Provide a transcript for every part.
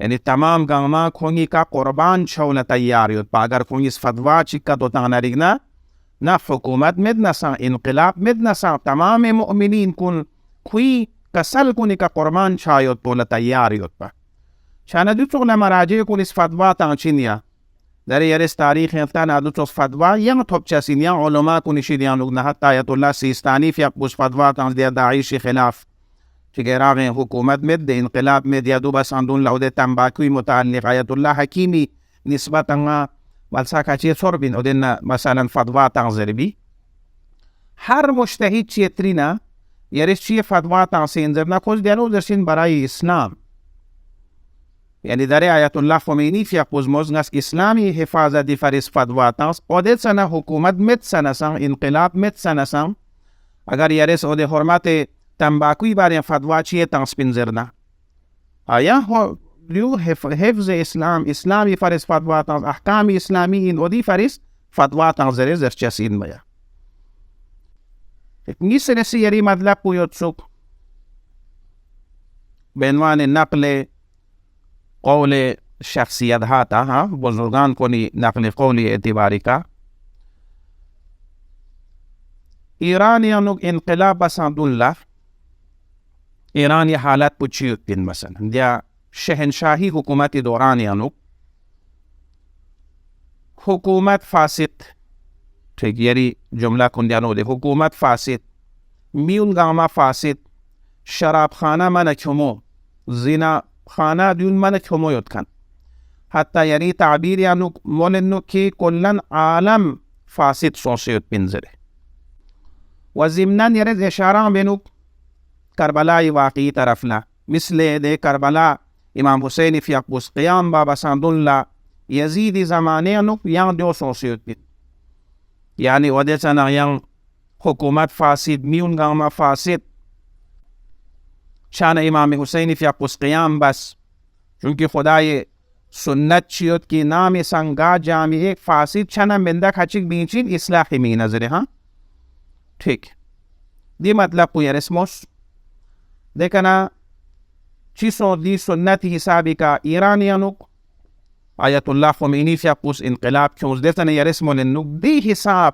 یعنی تمام گاما کنگی کا قربان شون تیاریت پا اگر کنگی فتوا چکا تو تانریگنا نا حکومت مد نسا انقلاب مد نسا تمام مؤمنین کن کوی کسل کنی کا قربان شایت پولا تیاریت پا شانه دو چون مراجع کن اس فتوا تانچینیا در یارس تاریخ افتان دو چون فتوا یم توب چسینیا علماء کنشید یانوگ نه حتی آیت الله سیستانی فی اقبوس فتوا تانچ دیا داعش خلاف چگراغ حکومت مد د انقلاب مد یا دو بس اندون لعوده تنباکوی متعلق آیت الله حکیمی نسبت انگا والسا کچی سربین ودن مثلا فتوا تانزربی هر مجتهد چیترینا یارس چی فتوا تانسینزرنا خوش دیانو درسین برای اسلام یعنی در آیت الله خمینی فی اقبوز مزنس اسلامی حفاظتی فرس فتوا تانس اودت سنا حکومت مد سنسان انقلاب مد سنسان اگر یارس اود حرمت تنباکوی بارے فتوا چیه تانس پنزرنا آیا لیو حفظ اسلام اسلامی فرس فتوا تانس احکام اسلامی این ودی فرس فتوا تانس زر چسین بیا نیس نسی یری مطلب پویت سک بعنوان نقل قول شخصیت هاتا ها بزرگان کنی نقل قول اعتباری کا ایرانیانو انقلاب بساندالله ایرانی حالت پوچیوت بین مثلا دیا شهنشاهی حکومت دورانیانو حکومت فاسد ٹھیک یری جملہ کندیانو دے حکومت فاسد میون گاما فاسد شراب خانه من کمو زنا خانه دیون من کمو یود کن حتی یری تعبیر یانو مولنو که کلن عالم فاسد سوسیوت بینزره و ضمناً یرز اشاره بینو کربلای واقعی طرفنا مثل ده کربلا امام حسین فی اقبوس قیام بابا ساندالله یزید زمانه نو یان دیو سوسیوت بین یعنی وده سنا یان حکومت فاسد میون گاما فاسد شان امام حسین فی اقبوس قیام بس چونکه خدای سنت چیوت کی نام سنگا جامعه فاسد چنا مندک حچک بینچین اصلاحی می نظره ها ٹھیک دی مطلب کو یرسموس دیکھنا چیسو دی سنت حسابی کا ایرانیانو آیت اللہ خمینی فی اقبوس انقلاب کیونز دیتنا یرسمو لنو دی حساب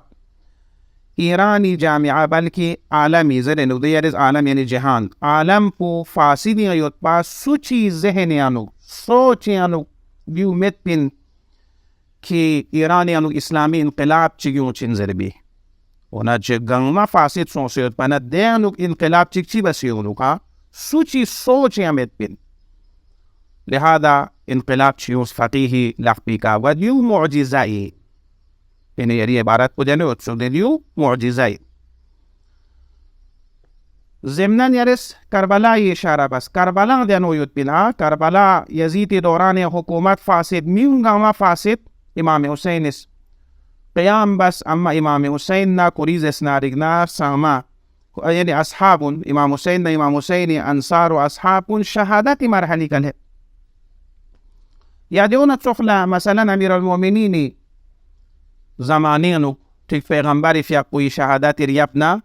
ایرانی جامعہ بلکہ عالمی زرنو دی یرز عالم یعنی جہان عالم پو فاسدی ایوت پاس سوچی ذہنیانو سوچیانو دیو مت پن کہ ایرانیانو اسلامی انقلاب چگیوں چنزر بی اونا چه گنگما فاسد سوسیوت پانا دیانو انقلاب چی بسیونو کا سوچی سوچی امت پن لہذا انقلاب چیوز فقیہی لخبی کا و دیو معجزائی یعنی یری عبارت کو دینے اتسو دیو معجزائی ضمناً یرس کربلائی اشارہ بس کربلا دیانو یود پنا کربلا یزید دوران حکومت فاسد میون گاما فاسد امام حسین قیام بس اما امام حسین نا کوریز اسنارگنا ساما یعنی اصحاب امام حسین نا امام حسین انصار و اصحاب شهادت مرحلی کل ہے یا دیونا چخلا مثلا امیر المومنین زمانینو ٹھیک پیغمبری فی اقوی شهادت ریپنا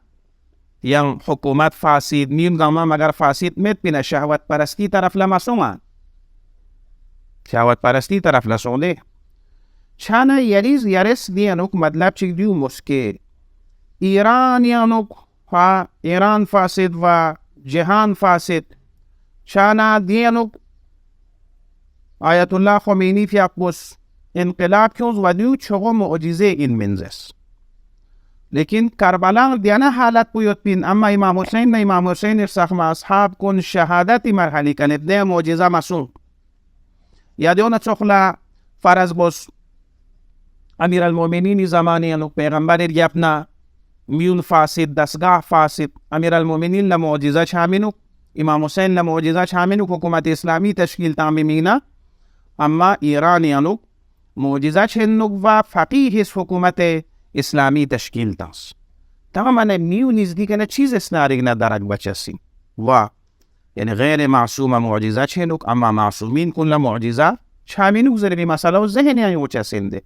یا حکومت فاسد میون گاما مگر فاسد مت پینا شهوت پرستی طرف لمسوما شهوت پرستی طرف لسونده چانه یریز یرس دیانوک مطلب چک دیو مسکر ایرانیانوک و ایران فاسد و جهان فاسد چانه دیانوک آیت الله خمینی فی اقبوس انقلاب کیونز و دیو چگو معجزه این منزس لیکن کربلا دیانه حالت پویت بین اما امام حسین سخم اصحاب کن شهادت مرحلی کنید ده معجزه مسون یا دیونه چخلا فرض بس امیر المومنین زمانی انو پیغمبر گپنا میون فاسد دستگاه فاسد امیر المومنین لمعجزه چامینو امام حسین لمعجزه چامینو حکومت اسلامی تشکیل تامیمینا اما ایرانیانو معجزه چنو و فقیه حکومت اسلامی تشکیل تاس تماما میو نزدیک نه چیز اسنارگ نه درک بچسی و یعنی غیر معصوم معجزه چنو اما معصومین کن لمعجزه چامینو زربی مسئله و ذهنی آیو چسنده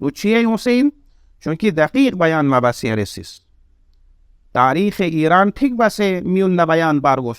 و چیه حسین چونکه دقیق بیان مبسی رسیست تاریخ ایران ٹھیک بسه میون بیان بارگوش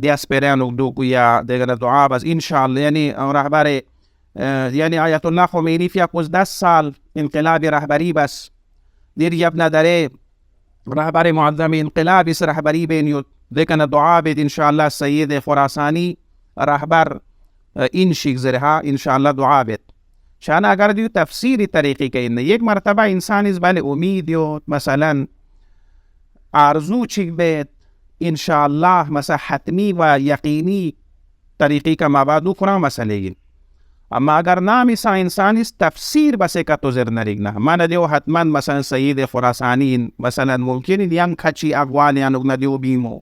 دیاسپریان دو یا دیگر دعا بس انشاءالله یعنی رهبر یعنی آیت الله خمینی فی 10 سال انقلاب رهبری بس دیر یبنا داره رهبر معظم انقلاب اس رهبری بین دیگر دعا بید انشاءالله سید خراسانی رهبر این شیک زرها انشاءالله دعا بید شان اگر دیو تفسیری طریقی که اینه یک مرتبه انسان از بله امید یود مثلا آرزو چیک بید انشاءالله مثلا حتمی و یقینی طریقی کا مبادو کنم مسئله اما اگر نامی سا انسان است تفسیر بسه که تو زر نریگنا من دیو حتما مثلا سید خراسانی مثلا ممکن دیان کچی اقوالیان اگنا دیو بیمو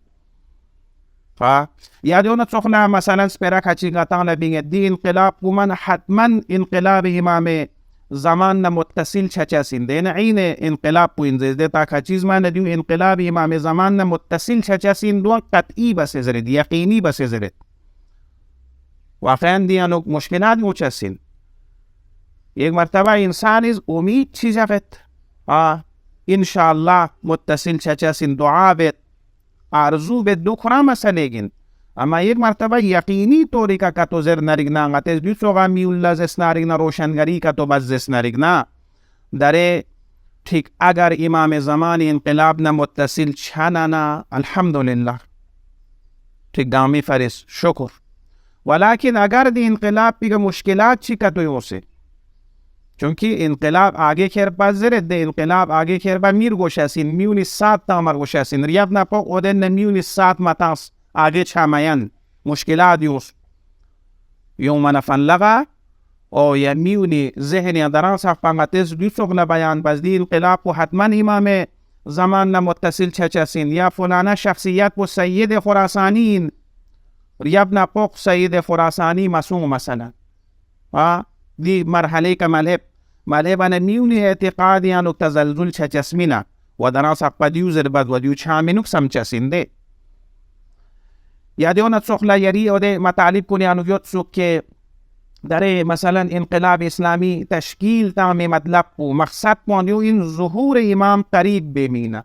یا دیو نتسخنا مثلا سپیرا کچی گتانا بینگ دی انقلاب من حتما انقلاب امام زمان متصل چچسین دین عین انقلاب پوینزه دیتا کچیز من دیو انقلاب امام زمان متصل چچسین دو قطعی بسه زرد یقینی بسه زرد واقعا دیانو مشکلات موچسین یک مرتبه انسان از امید چیزا بید انشاءالله متصل چچسین دعا بید آرزو بید دو کرا مسئله گین اما یک مرتبه یقینی طوری که تو زر نرگنا غتیز دو سوغا میولا زس نرگنا روشنگری که تو بس زس نرگنا داره ٹھیک اگر امام زمان انقلاب نا متصل چھنانا الحمدللہ ٹھیک گامی فرس شکر ولیکن اگر دی انقلاب پی مشکلات چی کا تو سے چونکہ انقلاب آگے کھیر پاس زرد دے انقلاب آگے کھیر پا میر گوشاسین میونی سات تامر گوشاسین ریاب نا پاک او دن میونی سات متاس آگه چامایان مشکلات یوس یوم نفن لغا او یا میونی ذهنی دران صاف پانگاتیز دیوسوک نبایان بس دی انقلاب کو حتما امام زمان متصل چچسین یا فلانا شخصیت کو سید خراسانین ریابنا پوق سید خراسانی مسوم مثلا دی مرحله کا ملهب انا میونی اعتقادیانو تزلزل چچسمینا و دران صاف پا دیو زربد و دیو چامینوک سمچسین ده یا دیونا سخلا یری او ده مطالب کنیانو یوت سوک که داره مثلا انقلاب اسلامی تشکیل تام مطلب و مقصد پوانیو این ظهور امام قریب بمینه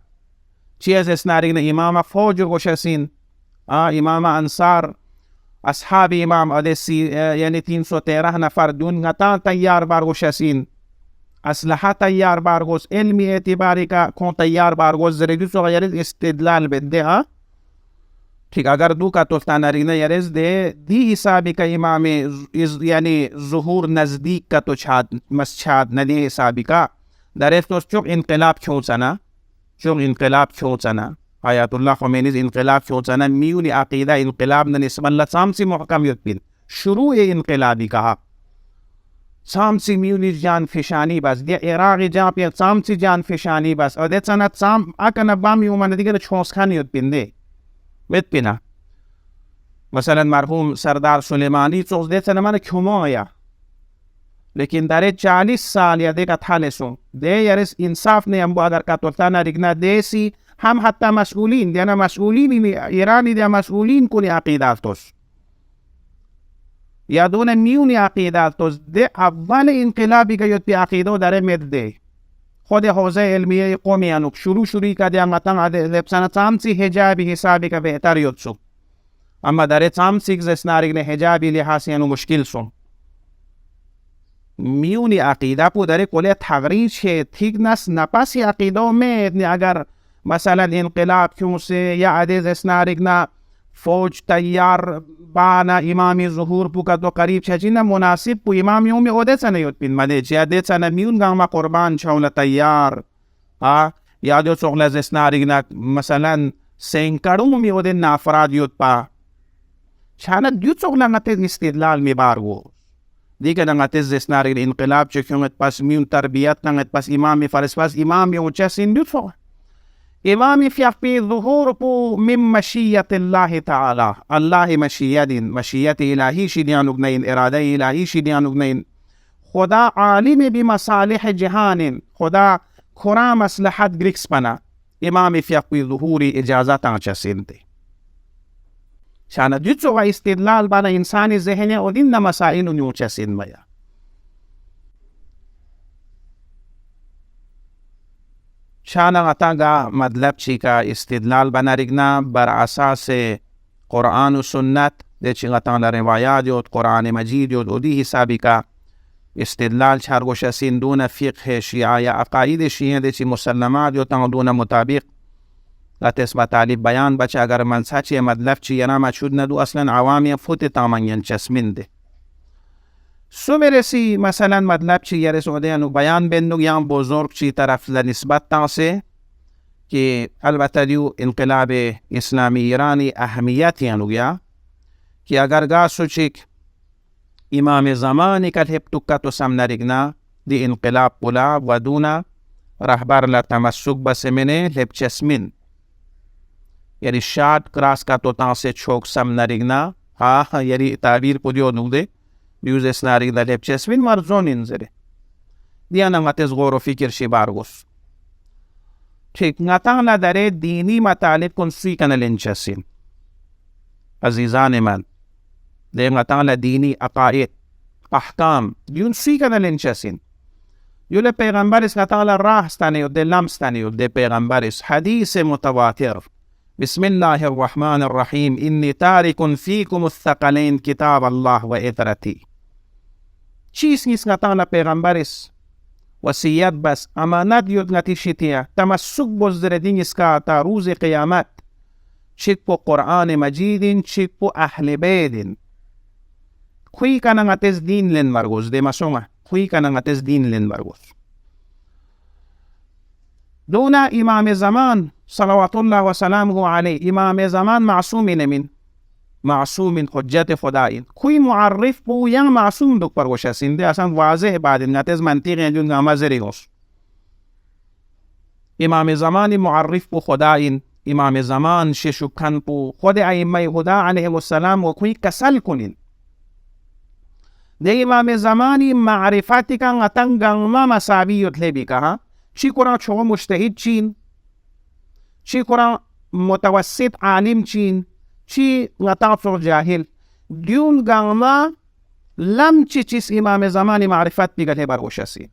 چی از اسنارین امام فوج گوشسین امام انصار اصحاب امام ادسی یعنی 313 نفر دون غتا تیار بار گوشسین اسلحه تیار بار گوش علمی اعتباری کا کون تیار بار گوش زریدو سو غیر استدلال بده ٹھیک اگر دو کا توفتان رینا یرز دے دی حسابی کا امام یعنی ظہور نزدیک کا تو چھاد مسچاد ندی حسابی کا دریف تو چوک انقلاب کیوں چنا آیات اللہ خمینیز انقلاب کیوں چنا میونی عقیدہ انقلاب نسب اللہ سامسی محکم یتبین شروع انقلابی کہا سامسی میونی جان فشانی بس دی عراقی جان پی سامسی جان فشانی بس اور دے چنت سام اکن بامی اومن دیگر چھوس خانی یتبین دے بيت بنا مثلا مرحوم سردار سلیمانی چوز دیتا نمان کمایا لیکن داره 40 سال یا دیگه تحلسون ده یارس انصاف نیم با در کتولتانا رگنا دیسی هم حتی مسئولین دیانا مسئولین ایرانی دیا مسئولین کنی عقیدات توس یا دون میونی عقیدات توس ده اول انقلابی که یوت بی عقیدو داره مد ده خود حوزه علمیه قومی انوک شروعی که دیم مطمع لبسانه تامسی حجابی حسابی که بهتر یود سو اما داره تامسی که زسنارگن حجابی لحاسی انو مشکل سو میونی عقیده پو داره کلی تغییر شه تیگ نس نپاسی عقیده و مید اگر مثلا انقلاب کیوں سے یا عدیز زسنارگن فوج تیار بانا امامی ظهور پو که دو قریب چجینا مناسب پو امامی اومی اوده چنه یود بین مده چه ده چنه میون گاما قربان چون تیار یا دو چغل زسنارگن مثلا سینکارو اومی اوده نافراد یود پا چانه دو چغل نتیز استدلال می بارگو دیگه نتیز زسنارگن انقلاب چکیونت پس میون تربیت نگت پس امامی فرس پس امامی اوچه سین دو چغل امامی فی ظهور پو من مشیت اللہ تعالی اللہ مشیت الہی شدیان اگنین ارادہ الہی شدیان اگنین خدا عالم بمصالح جہان خدا کھرا مصلحت گرکس پنا امامی فی ظهور اجازت آنچہ سنتے شانا جتسو استدلال بانا انسانی ذہنی اور ان مسائل نیوچہ سن میا شانا غتاگا مطلب چی کا استدلال بنا رگنا بر اساس قرآن و سنت ده چی غطان روایات یود قرآن مجید یود و دی حسابی که استدلال چارگوش اسین دون فقه شیعه یا عقاید شیعه ده چی مسلمات یود تنگ دون مطابق لاتس مطالب بیان بچه اگر منصح چی مدلف چی ینا مچود ندو اصلا عوامی فوت تامن ینچسمین ده سو برسی مثلا مطلب چی یرسو ده انو بیان بندو یا بزرگ چی طرف لنسبت تانسه که البته دیو انقلاب اسلامی ایرانی اهمیتی انو گیا که اگر گاسو چیک امام زمانی که هب تکتو سم نرگنا دی انقلاب بلا و دونا رهبر لتمسک بس منه لب چسمین یعنی شاد کراس کا تو تانسه چوک سم نرگنا ها یعنی تعبیر پودیو نوده بیوز اسنارگنا لب چسمین مرزون انزره دیانا متز غور و فکر شی بارگوس چیک نتانا داره دینی مطالب کن سی کنل انچسین عزیزان من ده نتانا دینی عقائد احکام دیون سی کنل انچسین یول پیغمبرس نتانا راه ستانیو ده لمستانیو ده پیغمبرس حدیث متواتر بسم الله الرحمن الرحیم انی تارک فیکم الثقلین کتاب الله و اطرتی چیز نیست نتانا پیغمبرس وصیت بس امانت یود نتیشتیا تمسک بزدر دین اسکا تا روز قیامت چک پو قرآن مجیدین چک پو اهل بیدین خوی کننگتز دین لن مرگوز ده مسونگا خوی کننگتز دین لن مرگوز دونا امام زمان صلوات الله و سلامه علیه امام زمان معصومین من معصوم حجت خدایین کوئی معرف بو یا معصوم دک پر گوشه سنده اصلا واضح بعد نتیز منطقی جون نمازری گوش امام زمان معرف بو خدایین امام زمان ششکن بو خود ائمه خدا علیهم السلام و کوئی کسل کنین ده امام زمانی معرفتی کن اتنگن ما مساویت لبی که ها چی قرآن چو مجتهد چین چی قرآن متوسط عالم چین چی نتافر جاهل دیون گانما لم چیز امام زمان معرفت بگله برگوشسی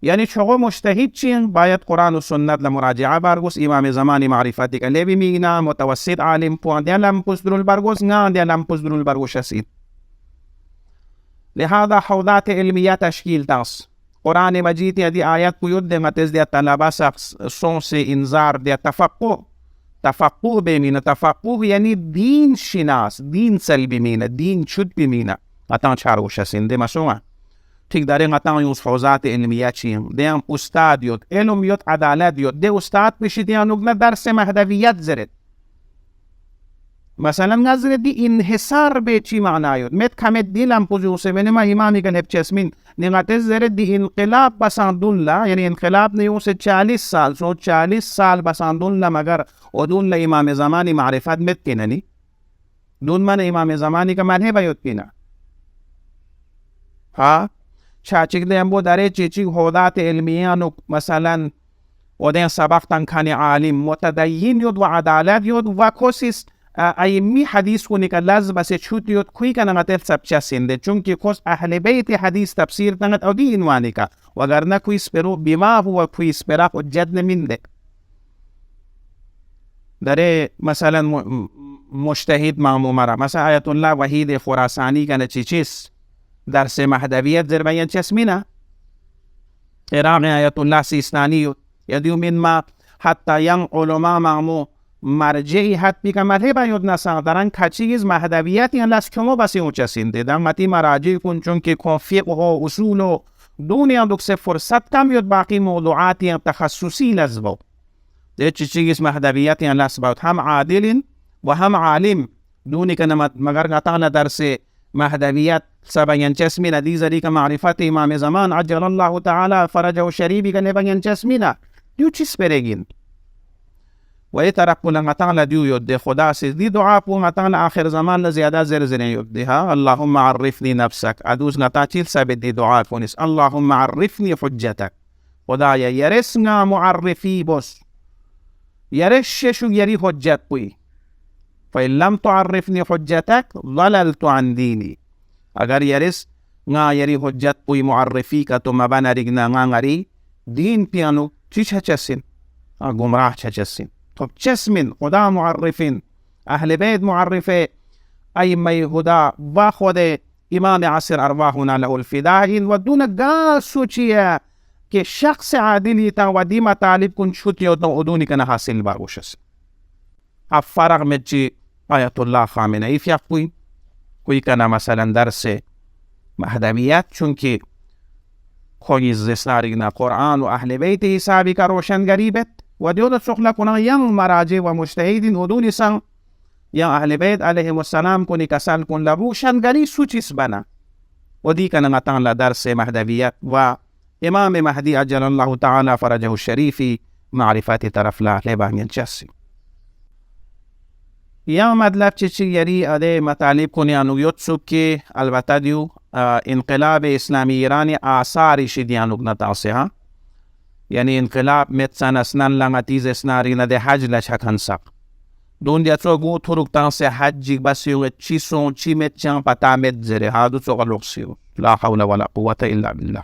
یعنی چگو مجتهد چین باید قرآن و سنت لمراجعه برگوس امام زمان معرفت بگله بمیگنا متوسط عالم پوان دیا لم پزدرول برگوس نان دیا لم پزدرول برگوشسی لہذا حوضات علمیه تشکیل تاس قرآن مجید یدی آیت قیود دے متز دیا طلبہ سون سے انذار دیا تفقه بمینه تفقه یعنی دین شناس دین سل بمینه دین شد بمینه اتان چارگوش سنده مسوما ٹھیک داره اتان یوز حوزات علمیه چیم دیان استاد یود علم یود عدالت یود ده استاد بشید یا نگنه درس مهدویت زرد مثلا نظر دی انحصار به چی معنایود مت کمت دیلم پوزیوسه بینه ما امامی کن هپچسمین نگاتز زرد دی انقلاب بساندون لا یعنی انقلاب نیوسه 40 سال سو 40 سال بساندون لا مگر ودون لا امام زمانی معرفت مت کننی دون من امام زمانی کا منه بیوت پینا ها چاچک دیم بو داره چیچی حوضات علمیانو مثلا ودین سبق تنکانی عالم متدین یود و عدالت یود و کوسیس ایمی حدیث کنی که لازم بس چوت یود کوی کنه نتیل سبچه سنده چونکه کوس اهل بیت حدیث تفسیر تنگت او دی انوانی که وگرنه کوی سپرو بما هو کوی سپرا حجت نمینده داره مثلا مجتهد معمومره مثلا آیت الله وحید خراسانی کنه چیز درس مهدویت در بیان چسمینه عراق آیت الله سیستانی یدیو من ما حتی ین علماء معمو مرجعی حد بیکن مذهب یود نسان دارن کچیز مهدویت یعنی لست کمو بسی اونچه سینده دارن متی مراجع کن چون که فقه و اصول و دونی اندوک سے فرصت کم یود باقی موضوعات یعنی تخصصی لزبو ده چیز مهدویت یعنی لست باود هم عادل و هم عالم دونی که مگر نتانا درس مهدویت سبین چسمین دیزری که معرفت امام زمان عجل الله تعالی فرجه و شریبی که نبین چسمین دیو چیز برگین و ای طرف بلن نتانا دیو یود ده خدا سیز دی دعا پو نتانا آخر زمان لزیاده زرزنه یود ده ها اللهم عرفنی نفسک ادوز نتا چیل سبت دی دعا کنیس اللهم عرفنی حجتک خدایا یرس نا معرفی بس یرس ششو یری حجت پوی فإن لم تعرفني حجتك ضللت عن ديني اگر یرس نا یری حجت پوی معرفی کا تو مبانا رگنا نا غری دین پیانو چی چسین گمراه چسین طب چسمین خدا معرفین اهل بیت معرفه ائمه هدا و خود امام عصر ارواحنا له الفداء این و دون گاسو چیه که شخص عادلی تا و دی مطالب کن شد یا ودونی کنه حاصل باروشس افرق مجی آیت الله خامنه ای فیق کوی کنه مثلا درس مهدویت چون که خوی زسنارینا قرآن و اهل بیت حسابی که روشنگری بد و دیو سخلا کنه یم مراجع و مجتهدین ودونی سن یا اهل بیت علیهم السلام کنی کسل کن لروشنگری سوچیس بنا و دی کنه مطان لدرس مهدویت و امام مهدی عجل الله تعالی فرجه الشریفی معرفت طرف له بانین چسی یا مطلب چی یری اده مطالب کنی انو یوتسو که البته دیو انقلاب اسلامی ایرانی آثاری شدیانوک نتاسه ها یعنی انقلاب متسان اسنان لنگتیز اسناری نده حج لچکن سق دون دیا تو گو تروک تانسه حجی بسیو چی سون چی متچان پتا مت زره هادو تو قلوکسیو لا حول ولا قوة الا بالله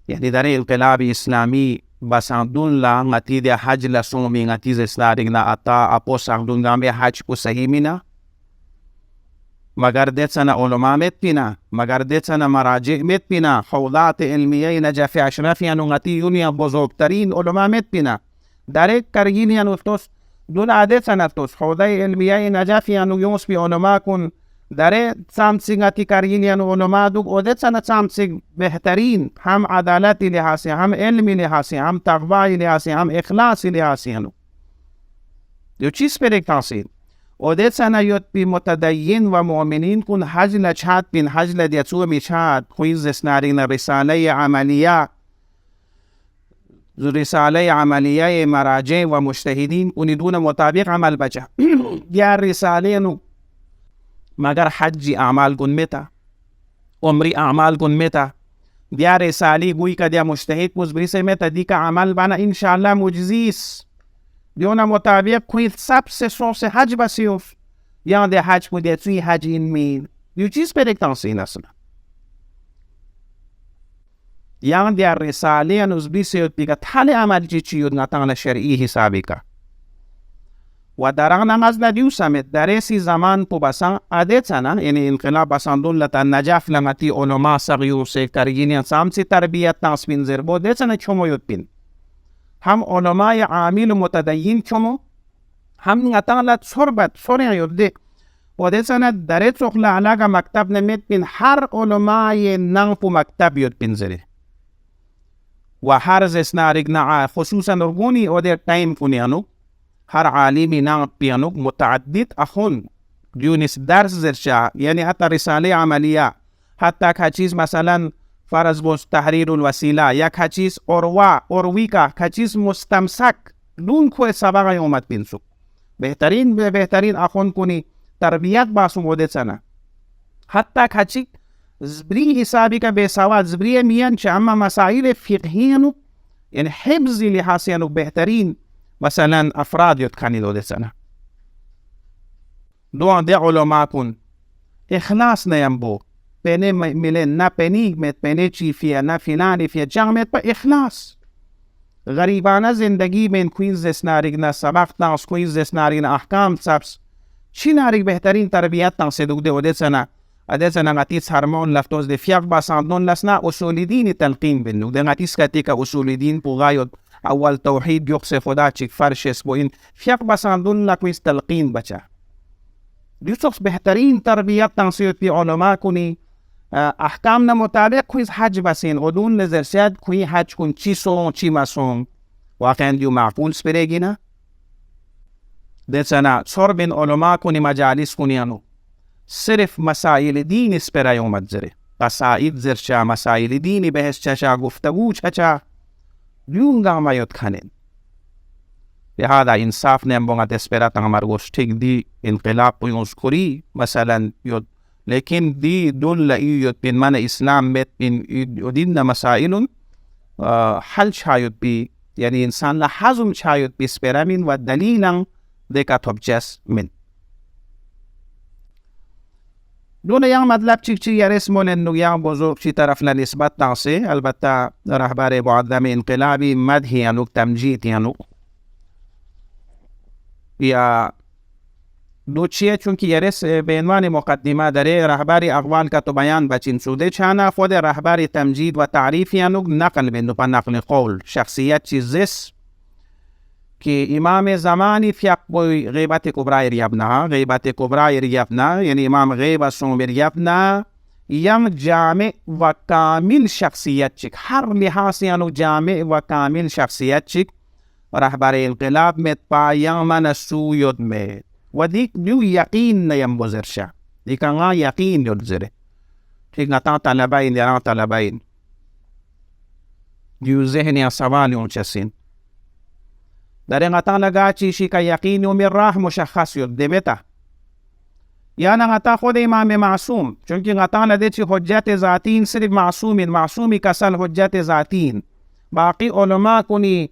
یعنی در انقلاب اسلامی بساندون لا نتیجه حج لسومی نتیجه اسلامی نا اتا اپو ساندون گامه حج کو صحیح مینا مگر دیتنا علماء مت پینا مگر دیتنا مراجع مت پینا حوضات علمیه نجف اشرفیان و نتیونی بزرگترین علماء مت پینا در یک کرگینیان استوس دون عادتنا توس حوضه علمیه نجفیان و یونس بی علماء کن در سامسنگاتی کرگینیان علماء دوگ عادتنا سامسنگ بهترین هم عدالتی لحاظی هم علمی لحاظی هم تقوی لحاظی هم اخلاصی لحاظی دو چیز پر ایک تاثیر عادتنا یوت بی متدین و مؤمنین کن حج لچهات بین حج لدیتو میچهات خویز اسنارین رساله عملیه رساله عملیه مراجع و مجتهدین کنی دون مطابق عمل بچه یا رساله نو مگر حجی اعمال کن میتا عمری اعمال کن میتا دیا رسالی گوی که دیا مجتهد مزبری سے میتا دی که عمل بنا انشاءاللہ مجزیس دیونا مطابق کوئی سب سے سو سے حج بسیوف یا دیا حج کو دیا توی حج این مین دیو چیز پر ایک تنسین اصلا یا دیا رسالی نزبری سے بیگا تحال عمل جی چیود نتانا شرعی حسابی که و دران نماز ندیو سمت درسی زمان پو بسان عادتنا یعنی انقلاب بسان دولتا نجف لمتی علماء سغیو سے کرگینیان سامسی تربیت ناسبین زربو دیتنا چمو یود بین هم علماء عامل متدین چمو هم نتانا صربت صرع یود دی و دیتنا در سخل علاقه مکتب نمید بین هر علماء ننگ پو مکتب یود بین زره و هر زسنارگ نعا خصوصا رگونی و دیر تایم کنیانو هر عالمی نام پیانو متعدد اخون دیونیس درس زرشا یعنی حتی رساله عملیه حتی که چیز مثلا فرض بوس تحریر الوسیله یک چیز اوروی که چیز مستمسک دون کوه سبقه اومد بینسو بهترین اخون کنی تربیت باسو موده سنه حتی که چیز زبری حسابی که بسواد زبری میان چه اما مسائل فقهیانو یعنی حفظی لحاسیانو بهترین مثلا افراد یتخانی دو دسنه دو ده علماء کن اخلاص نیم بو پینه ملن نه پینیگ مت پینه چی فیه نه فلانی فیه جامعت با اخلاص غریبانه زندگی من کوین زسناریگ نه سبق ناس کوین زسناریگ نه احکام سبس چی ناریگ بهترین تربیت ناس دو ده و دسنه ادسنا غتیس هرمون لفتوز ده فیق باساندون لسنا اصول دین تلقین بنو ده غتیس کتی که اصول دین پو غایود اول توحید یقص خدا چیک فرشس بو این فیق بساندون لکویس تلقین بچه دیوسوکس بهترین تربیت تنصیت پی علماء کنی احکام نمطابق کویز حج بسین غدون نظر سید کوی حج کن چی سون چی مسون واقعا دیو معقول سپریگی نه دیسنا سر بین علماء کنی مجالس کنی انو صرف مسائل دین سپرای اومد زره قصائد زرچه مسائل دینی بهش چشا گفتگو چچا دیون گاما یود کنین لہذا انصاف نیم بونگا دسپیرات مرگوش ٹھیک دی انقلاب پویونس کری مثلا یود لیکن دی دون لئی یود بین من اسلام بیت بین یودین مسائلون حل شاید بی یعنی انسان لحظم شاید بی سپیرامین و دلیلن دیکا توبجس من دون yang مطلب چیک یا رسمون انو yang بزرگ چی طرف لنسبت ناسه البته رهبر معظم انقلابی مدحی انو تمجید انو یا دو چیه چون که یرس به عنوان مقدمه داره رهبر اقوال که تو بیان بچین شده چانه خود رهبر تمجید و تعریف یانو نقل بندو پا نقل قول شخصیت چیزس که امام زمانی فیق بوی غیبت کبرای ریابنا غیبت کبرای ریابنا یعنی امام غیب سوم ریابنا یم جامع و کامل شخصیت چک هر لحاظ یانو جامع و کامل شخصیت چک رهبر انقلاب met payang manasuyod met wadik diu yakin na yang bozersiya di ka nga yakin yun zire tik nga tang talabayin di ang talabayin diu zehni ang samal yung chasin dari nga tang nagachi shi ka yakin yung mirah mushakhas yun debeta yan ang ata ko de imam masum chunki nga tang na dechi hujjat zatin sirf masumi kasal hujjat zatin baqi ulama kuni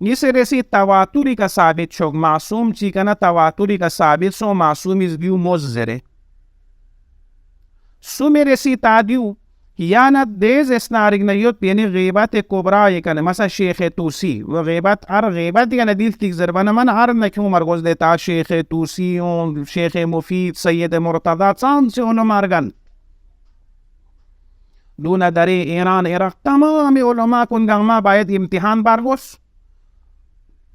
Nisi resi tawaturi ka sabit çok masum chikana tawaturi ka sabit so masum izbiu mozzere. Sumi resi tadiu yana dez esnarig na yot yani ghibat kubra yekane masa Sheikh Tusi wa ghibat yana dil tigzer bana man ar na kyun margoz deta Sheikh Tusi on Sheikh Mufid Sayyid Murtada san se ono margan. Duna dari Iran Iraq tamami ulama kun gangma bayad imtihan bargos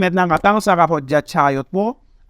medna ngata sa hujjat chayot po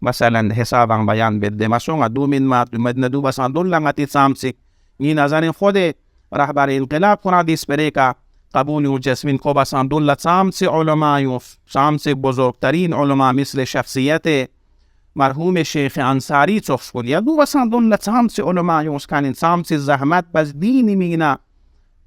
masalan hisab ang bayan bedde masonga dumin ma madna du basan dulang ati samsi ni nazarin khode rahbar inqilab kuna dispereka qabuli u jasmin ko basan dulla samsi ulama yuf samsi buzurgtarin ulama misle shakhsiyat marhum sheikh ansari tsokhshkul ya du basan dulla samsi ulama yuf kanin samsi zahmat bas dini mina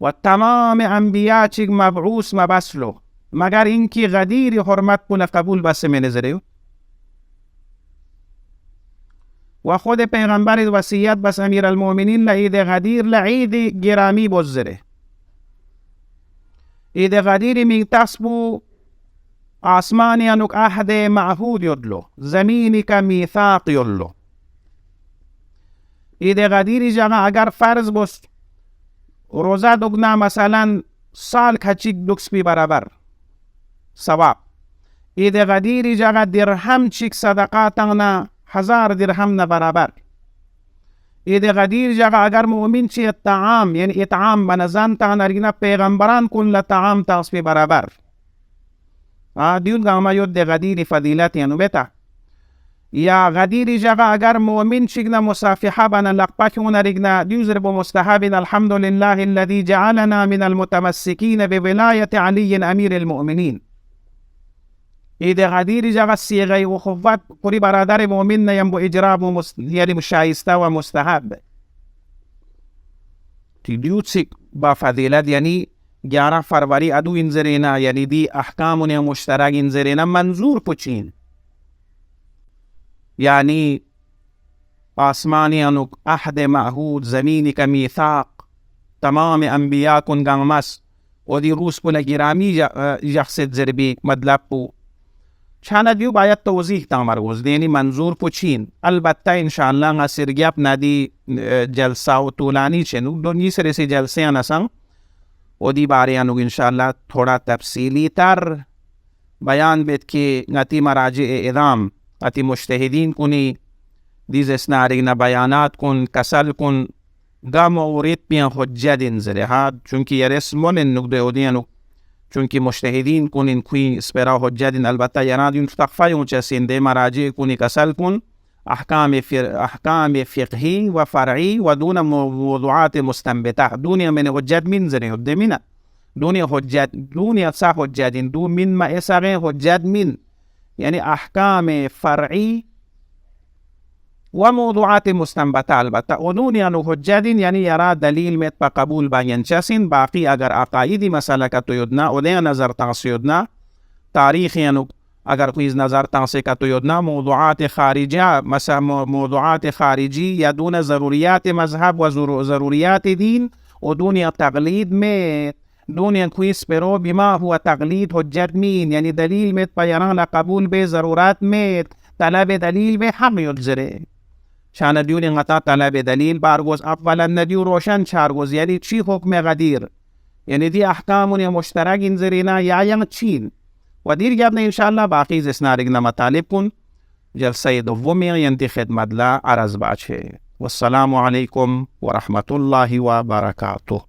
و تمام انبیاء check مبعوث مبسلو مگر اینکه غدیر حرمت کنه قبول بس منظره و خود پیغمبر وصیت بس امیر المؤمنین لعید غدیر لعید گرامی بزره إذا غدير من تسبو آسماني أنك أحد معهود يدلو زمینی که میثاق یدلو. إذا غدير جاگا اگر فرض بست روزه دگنا مثلا سال کچیک دکس بی برابر ثواب. إذا غدير جاگا درهم چیک صدقه تغنا 1000 درهم نه برابر. إذا غدير جاگا اگر مؤمن چی الطعام یعنی اطعام بنزان تغنا رگنا پیغمبران کن لطعام تغس بی برابر. دیون گاما یود غدیر فضیلت یعنی بتا. یا غدیر جاگا اگر مؤمن شگنا مصافحه بنا لقبا کون رگنا دیوزر بو مستحابین الحمد لله الذي جعلنا من المتمسكين بولاية علي امیر المؤمنین. إذا غدیر جاگا سیغی و خوفت قری برادر مؤمن نیم بو اجراب یعنی مشایسته و مستحب. دیوچک با فضیلت یعنی 11 فروری ادو انزرینا یعنی دی احکامون مشترک انزرینا منظور پچین یعنی آسمانی انوک عهد معهود زمینی که میثاق تمام انبیاء کن گنگمس و دی روز پل گرامی جخصت زربی مطلب پو چانا دیو باید توضیح تامرگوز دینی منظور پچین. البته انشاءاللہ nga sirgyap na di jalsa و طولانی چنو دونی سر سے جلسے نسنگ و دی بارے انوگ انشاءاللہ تھوڑا تفصیلی تر بیان بیت کی نتی مراجع اعظام اتی مجتہدین کنی دیز اسنارگنا بیانات کن کسل کن دا مورد پیان حجت انزره ها چونکہ یرسمون انوگ دیودینو چونکہ مجتہدین کن ان کوئی اسپرا حجت ان البتہ ینادیون تخفی اونچہ سندے مراجع کنی کسل کن احکام فقهی و فرعی و دون موضوعات مستنبطه دنیا من حجت من زنه حد منه دنیا حجت دنیا سا حجت دو من ما اساقه حجت من یعنی احکام فرعی و موضوعات مستنبطه البته و دنیا نو حجت یعنی یرا دلیل میت پا قبول باین چسین باقی اگر عقایدی مسئله که تو یدنا و دیا نظر تغسیدنا تاریخی انو اگر کوئی نظر تانسے کا تو یدنا موضوعات خارجہ مثلا موضوعات خارجی یا دون ضروریات مذہب و ضروریات دین و دون تقلید میں دون کوئی سپرو بما ہوا تقلید حجت مین یعنی دلیل میں پیران قبول بے ضرورات میں طلب دلیل میں حق یدزرے شان دیون غطا طلب دلیل بارگوز اولا ندیو روشن چارگوز یعنی چی حکم غدیر یعنی دی احکامون مشترک انزرینا یا ینگ چین و دیر گابنا انشاءاللہ باقی زسنارگنا مطالب کن جلسه دومی ینتی خدمت لا عرض باچه. والسلام علیکم ورحمت الله وبرکاته.